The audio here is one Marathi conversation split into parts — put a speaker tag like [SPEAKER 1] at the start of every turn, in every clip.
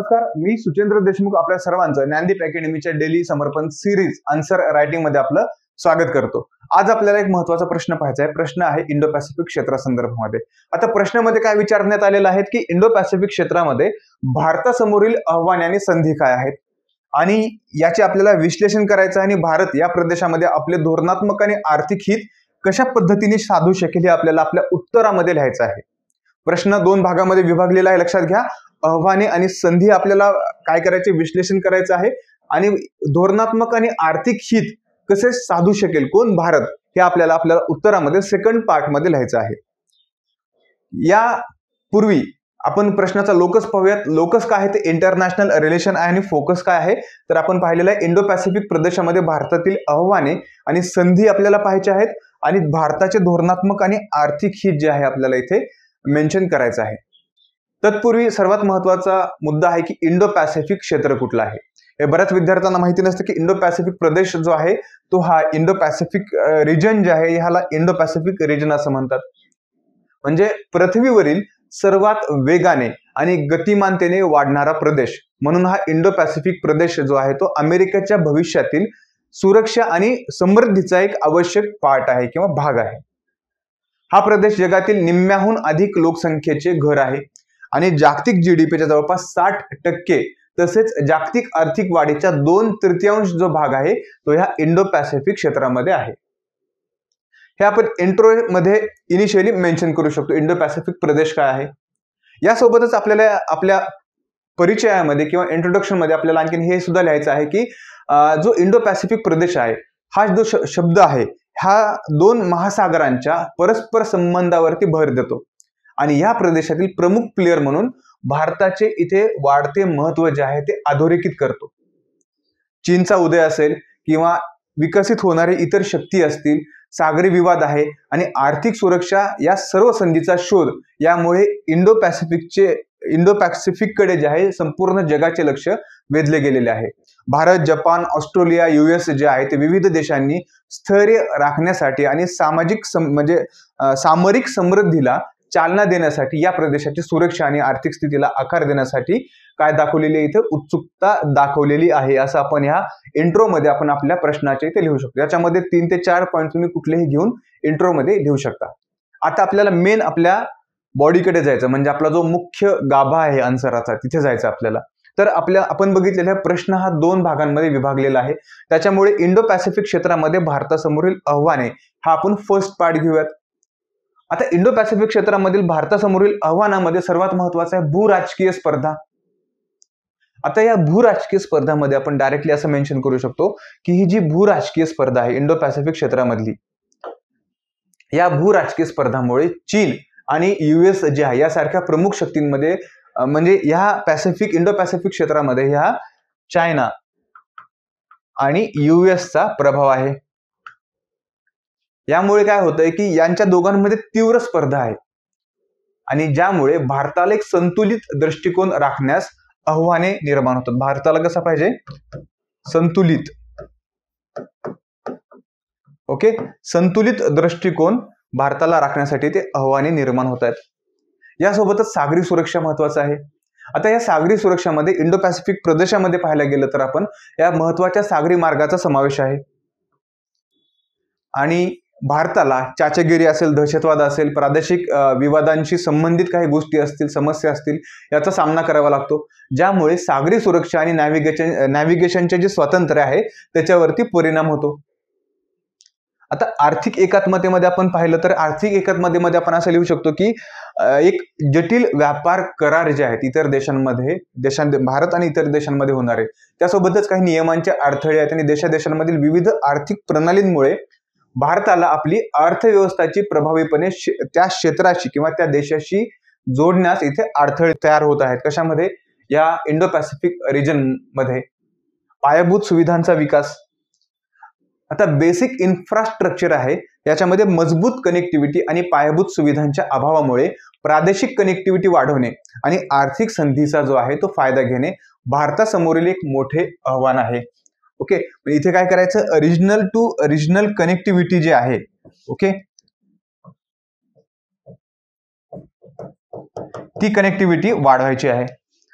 [SPEAKER 1] नमस्कार, मी सुचेंद्र देशमुख आपल्या सर्वांचं ज्ञानदीप अकॅडमीच्या डेली समर्पण सिरीज आन्सर रायटिंग मध्ये आपलं स्वागत करतो। आज आपल्याला एक महत्त्वाचा प्रश्न पाहायचा आहे। प्रश्न आहे इंडो पॅसिफिक क्षेत्रासंदर्भामध्ये। आता प्रश्नामध्ये काय विचारण्यात आलेलं आहे की इंडो पॅसिफिक क्षेत्रामध्ये भारतासमोरील आव्हाने आणि संधी काय आहेत आणि याचे आपल्याला विश्लेषण करायचं आहे आणि भारत या प्रदेशामध्ये आपले धोरणात्मक आणि आर्थिक हित कशा पद्धतीने साधू शकेल हे आपल्याला आपल्या उत्तरामध्ये लिहायचं आहे। प्रश्न दोन भागामध्ये विभागलेला आहे, लक्षात घ्या। आव्हाने आणि संधी आपल्याला काय करायचे, विश्लेषण करायचं आहे आणि धोरणात्मक आणि आर्थिक हित कसे साधू शकेल कोण, भारत, हे आपल्याला उत्तरामध्ये सेकंड पार्ट मध्ये लिहायचं आहे। या पूर्वी आपण प्रश्नाचा लोकस पाहूयात। लोकस काय आहे ते इंटरनॅशनल रिलेशन आहे आणि फोकस काय आहे तर आपण पाहिलेलं आहे इंडो पॅसिफिक प्रदेशामध्ये भारतातील आव्हाने आणि संधी आपल्याला पाहायचे आहेत आणि भारताचे धोरणात्मक आणि आर्थिक हित जे आहे आपल्याला इथे मेन्शन करायचं आहे। तत्पूर्वी सर्वात महत्त्वाचा मुद्दा आहे की इंडो पॅसिफिक क्षेत्र कुठलं आहे। हे बऱ्याच विद्यार्थ्यांना माहिती नसतं की इंडो पॅसिफिक प्रदेश जो आहे तो हा इंडो पॅसिफिक रिजन जे आहे ह्याला इंडो पॅसिफिक रिजन असं म्हणतात। म्हणजे पृथ्वीवरील सर्वात वेगाने आणि गतिमानतेने वाढणारा प्रदेश म्हणून हा इंडो पॅसिफिक प्रदेश जो आहे तो अमेरिकेच्या भविष्यातील सुरक्षा आणि समृद्धीचा एक आवश्यक पार्ट आहे किंवा भाग आहे। हा प्रदेश जगातील निम्म्याहून अधिक लोकसंख्येचे घर आहे आणि जागतिक जीडीपीच्या जवळपास 60% तसेच जागतिक आर्थिक वाढीच्या 2/3 जो भाग आहे तो ह्या इंडो पॅसिफिक क्षेत्रामध्ये आहे। हे आपण इंट्रो मध्ये इनिशियली मेन्शन करू शकतो, इंडो पॅसिफिक प्रदेश काय आहे। यासोबतच आपल्याला आपल्या परिचयामध्ये किंवा इंट्रोडक्शन मध्ये आपल्याला आणखी हे सुद्धा लिहायचं आहे की जो इंडो पॅसिफिक प्रदेश आहे हा जो शब्द आहे हा दोन महासागरांच्या परस्पर संबंधावरती भर देतो आणि या प्रदेशातील प्रमुख प्लेयर म्हणून भारताचे इथे वाढते महत्त्व जे आहे ते अधोरेखित करतो। चीनचा उदय असेल किंवा विकसित होणारे इतर शक्ती असतील, सागरी विवाद आहे आणि आर्थिक सुरक्षा, या सर्व संधीचा शोध यामुळे इंडो पॅसिफिककडे जे आहे संपूर्ण जगाचे लक्ष वेधले गेलेले आहे। भारत, जपान, ऑस्ट्रेलिया, US जे आहे ते विविध देशांनी स्थैर्य राखण्यासाठी आणि सामरिक समृद्धीला चालना देण्यासाठी या प्रदेशाची सुरक्षा आणि आर्थिक स्थितीला आकार देण्यासाठी काय दाखवलेली इथे उत्सुकता दाखवलेली आहे असं आपण ह्या इंट्रो मध्ये आपण आपल्या प्रश्नाचे इथे लिहू शकतो। याच्यामध्ये 3 ते 4 पॉइंट तुम्ही कुठलेही घेऊन इंट्रो मध्ये लिहू शकता। आता आपल्याला मेन आपल्या बॉडीकडे जायचं, म्हणजे आपला जो मुख्य गाभा आहे आन्सराचा तिथे जायचं आपल्याला। तर आपण बघितलेला प्रश्न हा 2 भागांमध्ये विभागलेला आहे। त्याच्यामुळे इंडो पॅसिफिक क्षेत्रामध्ये भारतासमोरील आव्हाने हा आपण फर्स्ट पार्ट घेऊयात। आता इंडो पॅसिफिक क्षेत्रामधील भारतासमोरील आव्हानामध्ये सर्वात महत्त्वाचं आहे भूराजकीय स्पर्धा। आता या भूराजकीय स्पर्धामध्ये आपण डायरेक्टली असं मेन्शन करू शकतो की ही जी भूराजकीय स्पर्धा आहे इंडो पॅसिफिक क्षेत्रामधली, या भूराजकीय स्पर्धामुळे चीन आणि US जे आहे यासारख्या प्रमुख शक्तींमध्ये म्हणजे ह्या इंडो पॅसिफिक क्षेत्रामध्ये ह्या चायना आणि US चा प्रभाव आहे। यामुळे काय होतंय की यांच्या दोघांमध्ये तीव्र स्पर्धा आहे आणि ज्यामुळे भारताला एक संतुलित दृष्टिकोन राखण्यास आव्हाने निर्माण होतात। भारताला कसा पाहिजे, संतुलित, ओके, संतुलित दृष्टिकोन भारताला राखण्यासाठी ते आव्हाने निर्माण होत आहेत। यासोबतच सागरी सुरक्षा महत्वाचं आहे। आता या सागरी सुरक्षामध्ये इंडो पॅसिफिक प्रदेशामध्ये पाहायला गेलं तर आपण या महत्वाच्या सागरी मार्गाचा समावेश आहे आणि भारताला चाचेगिरी असेल, दहशतवाद असेल, प्रादेशिक विवादांशी संबंधित काही गोष्टी असतील, समस्या असतील, याचा सामना करावा लागतो, ज्यामुळे सागरी सुरक्षा आणि नॅव्हिगेशनचे जे स्वातंत्र्य आहे त्याच्यावरती परिणाम होतो। आता आर्थिक एकात्मतेमध्ये आपण पाहिलं तर आर्थिक एकात्मतेमध्ये आपण असं लिहू शकतो की एक जटिल व्यापार करार जे आहेत इतर देशांमध्ये भारत आणि इतर देशांमध्ये होणारे, त्यासोबतच काही नियमांचे अडथळे आहेत आणि देशांमधील विविध आर्थिक प्रणालींमुळे भारताला आपली अर्थव्यवस्थाची प्रभावीपणे त्या क्षेत्राशी किंवा त्या देशाशी जोडण्यास इथे अडथळे तयार होत आहेत। कशामध्ये, या इंडो पॅसिफिक रिजन मध्ये पायाभूत सुविधांचा विकास। आता बेसिक इन्फ्रास्ट्रक्चर आहे याच्यामध्ये मजबूत कनेक्टिव्हिटी आणि पायाभूत सुविधांच्या अभावामुळे प्रादेशिक कनेक्टिव्हिटी वाढवणे आणि आर्थिक संधीचा जो आहे तो फायदा घेणे भारतासमोरील एक मोठे आव्हान आहे। ओके, इथे काय करायचं, रिजनल टू रिजनल कनेक्टिव्हिटी जे आहे, ओके, ती कनेक्टिव्हिटी वाढवायची आहे।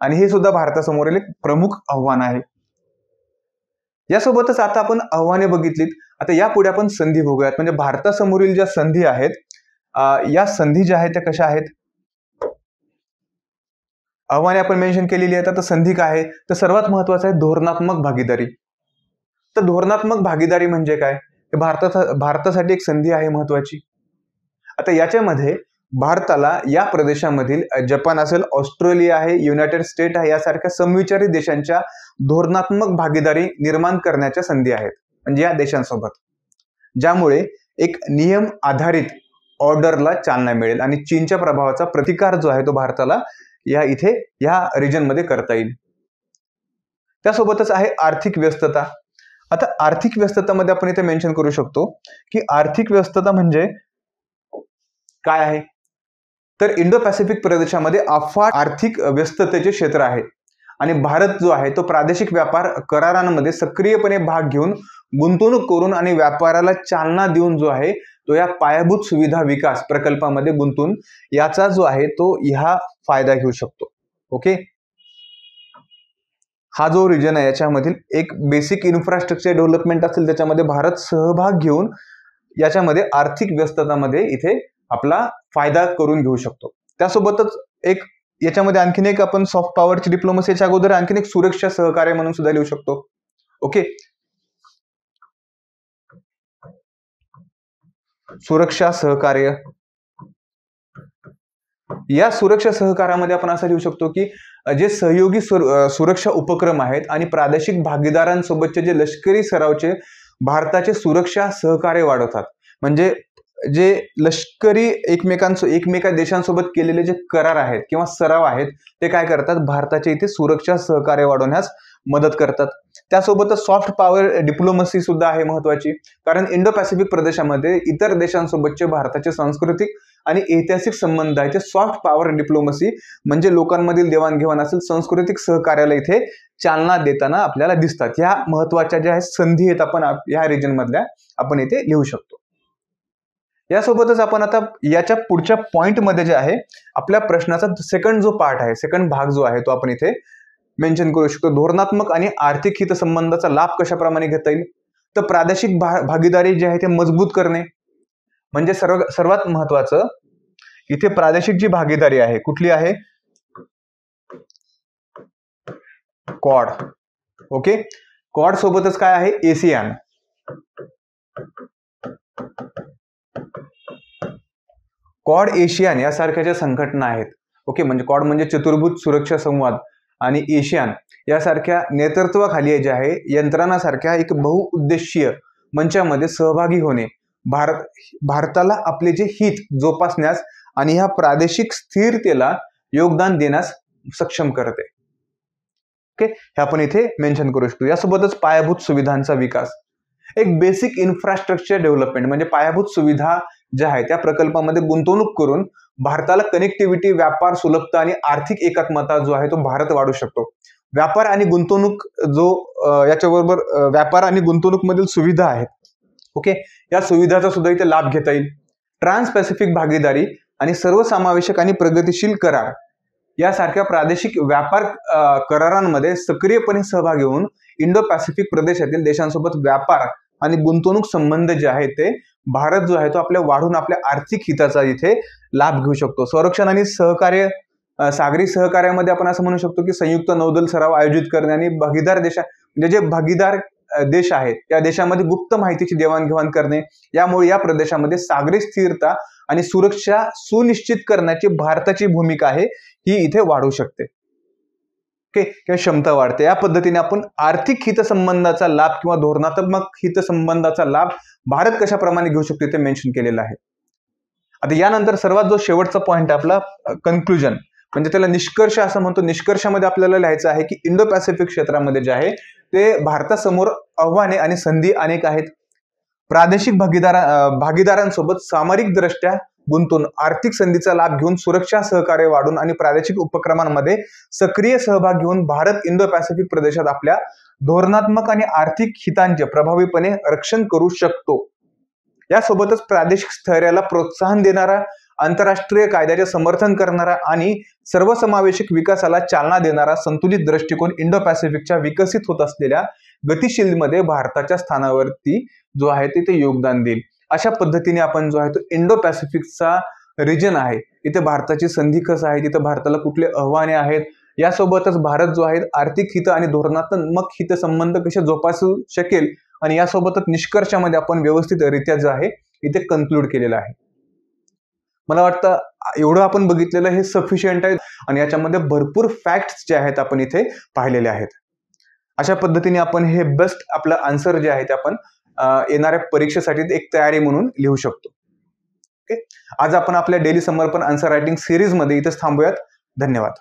[SPEAKER 1] आणि हे सुद्धा भारतासमोरील एक प्रमुख आव्हान आहे. यासोबतच आता आपण आव्हाने बघितलीत, आता यापुढे आपण संधी बघूयात. म्हणजे भारतासमोरील ज्या संधी आहेत, या संधी ज्या आहेत त्या कशा आहेत, आव्हाने आपण मेन्शन केलेली आहेत. आता संधी काय आहे, तर सर्वात महत्वाचं आहे धोरणात्मक भागीदारी. तर धोरणात्मक भागीदारी म्हणजे काय, भारतासाठी एक संधी आहे महत्वाची. आता याच्यामध्ये भारताला या प्रदेशामधील जपान असेल, ऑस्ट्रेलिया आहे, युनायटेड स्टेट आहे, यासारख्या समविचारी देशांच्या धोरणात्मक भागीदारी निर्माण करण्याच्या संधी आहेत. म्हणजे या देशांसोबत, ज्यामुळे एक नियम आधारित ऑर्डरला चालना मिळेल आणि चीनच्या प्रभावाचा प्रतिकार जो आहे तो भारताला या रिजन मध्ये करता येईल. त्यासोबतच आहे आर्थिक व्यस्तता. आता आर्थिक व्यस्ततामध्ये आपण इथे मेन्शन करू शकतो की आर्थिक व्यस्तता म्हणजे काय आहे, तर इंडो पॅसिफिक प्रदेशामध्ये अफाट आर्थिक व्यस्ततेचे क्षेत्र आहे आणि भारत जो आहे तो प्रादेशिक व्यापार करारांमध्ये सक्रियपणे भाग घेऊन, गुंतवणूक करून आणि व्यापाराला चालना देऊन जो आहे तो या पायाभूत सुविधा विकास प्रकल्पामध्ये गुंतून याचा जो आहे तो ह्या फायदा घेऊ शकतो. ओके, हा जो रिजन आहे याच्यामधील एक बेसिक इन्फ्रास्ट्रक्चर डेव्हलपमेंट असेल त्याच्यामध्ये भारत सहभाग घेऊन याच्यामध्ये आर्थिक व्यस्ततामध्ये इथे आपला फायदा करून घेऊ शकतो. त्यासोबतच एक याच्यामध्ये आणखीन एक आपण सॉफ्ट पॉवरची डिप्लोमसीच्या अगोदर आणखीन एक सुरक्षा सहकार्य म्हणून सुद्धा लिहू शकतो. ओके, सुरक्षा सहकार्य. या सुरक्षा सहकार्यामध्ये आपण असं लिहू शकतो की जे सहयोगी सुरक्षा उपक्रम आहेत आणि प्रादेशिक भागीदारांसोबतचे जे लष्करी सरावचे भारताचे सुरक्षा सहकार्य वाढवतात. म्हणजे जे लष्करी एकमेका देशांसोबत केलेले जे करार आहेत किंवा सराव आहेत ते काय करतात, भारताच्या इथे सुरक्षा सहकार्य वाढवण्यास मदत करतात. त्यासोबतच सॉफ्ट पॉवर डिप्लोमसी सुद्धा आहे महत्वाची, कारण इंडो पॅसिफिक प्रदेशामध्ये इतर देशांसोबतचे भारताचे सांस्कृतिक आणि ऐतिहासिक संबंध आहेत. ते सॉफ्ट पॉवर डिप्लोमसी म्हणजे लोकांमधील देवाणघेवाण असेल, सांस्कृतिक सहकार्याला इथे चालना देताना आपल्याला दिसतात. ह्या महत्वाच्या ज्या संधी आहेत आपण या रिजन मधल्या आपण इथे लिहू शकतो. यासोबतच आपण आता याच्या पुढच्या पॉइंट मध्ये जे आहे आपल्या प्रश्नाचा सेकंड जो पार्ट आहे, सेकंड भाग जो आहे तो आपण इथे मेन्शन करू शकतो. धोरणात्मक आणि आर्थिक हितसंबंधाचा लाभ कशाप्रमाणे घेता येईल, तर प्रादेशिक भागीदारी जी आहे ते मजबूत करणे. म्हणजे सर्वात महत्वाचं इथे प्रादेशिक जी भागीदारी आहे कुठली आहे, क्वाड. ओके, क्वाड सोबतच काय आहे, एसियान. क्वाड एशियान यासारख्या ज्या संघटना आहेत. ओके, म्हणजे क्वाड म्हणजे चतुर्भुज सुरक्षा संवाद आणि एशियान यासारख्या नेतृत्वाखाली जे आहे यंत्रणासारख्या एक बहुउद्देशीय मंचामध्ये सहभागी होणे भारताला आपले जे हित जोपासण्यास आणि ह्या प्रादेशिक स्थिरतेला योगदान देण्यास सक्षम करते. ओके, हे आपण इथे मेन्शन करू शकतो. यासोबतच पायाभूत सुविधांचा विकास, एक बेसिक इन्फ्रास्ट्रक्चर डेव्हलपमेंट म्हणजे पायाभूत सुविधा ज्या आहेत त्या प्रकल्पामध्ये गुंतवणूक करून भारताला कनेक्टिव्हिटी, व्यापार सुलभता आणि आर्थिक एकात्मता जो आहे तो भारत वाढू शकतो. व्यापार आणि गुंतवणूक याच्याबरोबर व्यापार आणि गुंतवणूक मधील सुविधा आहेत. ओके, या सुविधाचा सुद्धा इथे लाभ घेता येईल. ट्रान्स पॅसिफिक भागीदारी आणि सर्वसमावेशक आणि प्रगतिशील करार यासारख्या प्रादेशिक व्यापार करारांमध्ये सक्रियपणे सहभागी होऊन इंडो पॅसिफिक प्रदेशातील देशांसोबत व्यापार आणि गुंतवणूक संबंध जे आहेत ते भारत जो आहे तो वाढून आपल्या आर्थिक हिताचा इथे लाभ घेऊ शकतो. संरक्षण आणि सहकार्य, सागरी सहकार्यामध्ये आपण असं म्हणू शकतो की संयुक्त नौदल सराव आयोजित करणे आणि भागीदार म्हणजे जे भागीदार देश आहेत त्या देशामध्ये गुप्त माहितीची देवाणघेवाण करणे, यामुळे या प्रदेशामध्ये सागरी स्थिरता आणि सुरक्षा सुनिश्चित करण्याची भारताची भूमिका आहे ही इथे वाढू शकते. ओके, किंवा क्षमता वाढते. या पद्धतीने आपण आर्थिक हितसंबंधाचा लाभ किंवा धोरणात्मक हितसंबंधाचा लाभ भारत कशाप्रमाणे घेऊ शकतो ते मेन्शन केलेलं आहे. आता यानंतर सर्वात जो शेवटचा पॉइंट आपला कन्क्लुजन म्हणजे त्याला निष्कर्ष असं म्हणतो. निष्कर्षामध्ये आपल्याला लिहायचं आहे की इंडो पॅसिफिक क्षेत्रामध्ये जे आहे ते भारतासमोर आव्हाने आणि संधी अनेक आहेत. प्रादेशिक भागीदारांसोबत सामरिक दृष्ट्या गुंतून आर्थिक संधीचा लाभ घेऊन सुरक्षा सहकार्य वाढून आणि प्रादेशिक उपक्रमांमध्ये सक्रिय सहभाग घेऊन भारत इंडो पॅसिफिक प्रदेशात आपल्या धोरणात्मक आणि आर्थिक हितांचे प्रभावीपणे रक्षण करू शकतो. यासोबतच प्रादेशिक स्थैर्याला प्रोत्साहन देणारा आंतरराष्ट्रीय कायद्याचे समर्थन करणारा आणि सर्वसमावेशक विकासाला चालना देणारा संतुलित दृष्टिकोन इंडो पॅसिफिकच्या विकसित होत असलेल्या गतिशीलमध्ये भारताच्या स्थानावरती जो आहे ते योगदान देईल. अशा पद्धतीने आपण जो आहे तो इंडो पॅसिफिकचा रिजन आहे, इथे भारताची संधी कसं आहे, तिथे भारताला कुठले आव्हाने आहेत, यासोबतच भारत जो आहे आर्थिक हित आणि धोरणात्मक हित संबंध कसे जोपासू शकेल आणि यासोबतच निष्कर्षामध्ये आपण व्यवस्थितरित्या जो आहे इथे कन्क्लूड केलेलं आहे. मला वाटतं एवढं आपण बघितलेलं हे सफिशियंट आहे आणि याच्यामध्ये भरपूर फॅक्ट्स जे आहेत आपण इथे पाहिलेले आहेत. अशा पद्धतीने आपण हे बेस्ट आपलं आन्सर जे आहे ते आपण येणाऱ्या परीक्षेसाठी एक तयारी म्हणून लिहू शकतो. ओके, आज आपण आपल्या डेली समर्पण आन्सर रायटिंग सिरीज मध्ये इथेच थांबूयात. धन्यवाद.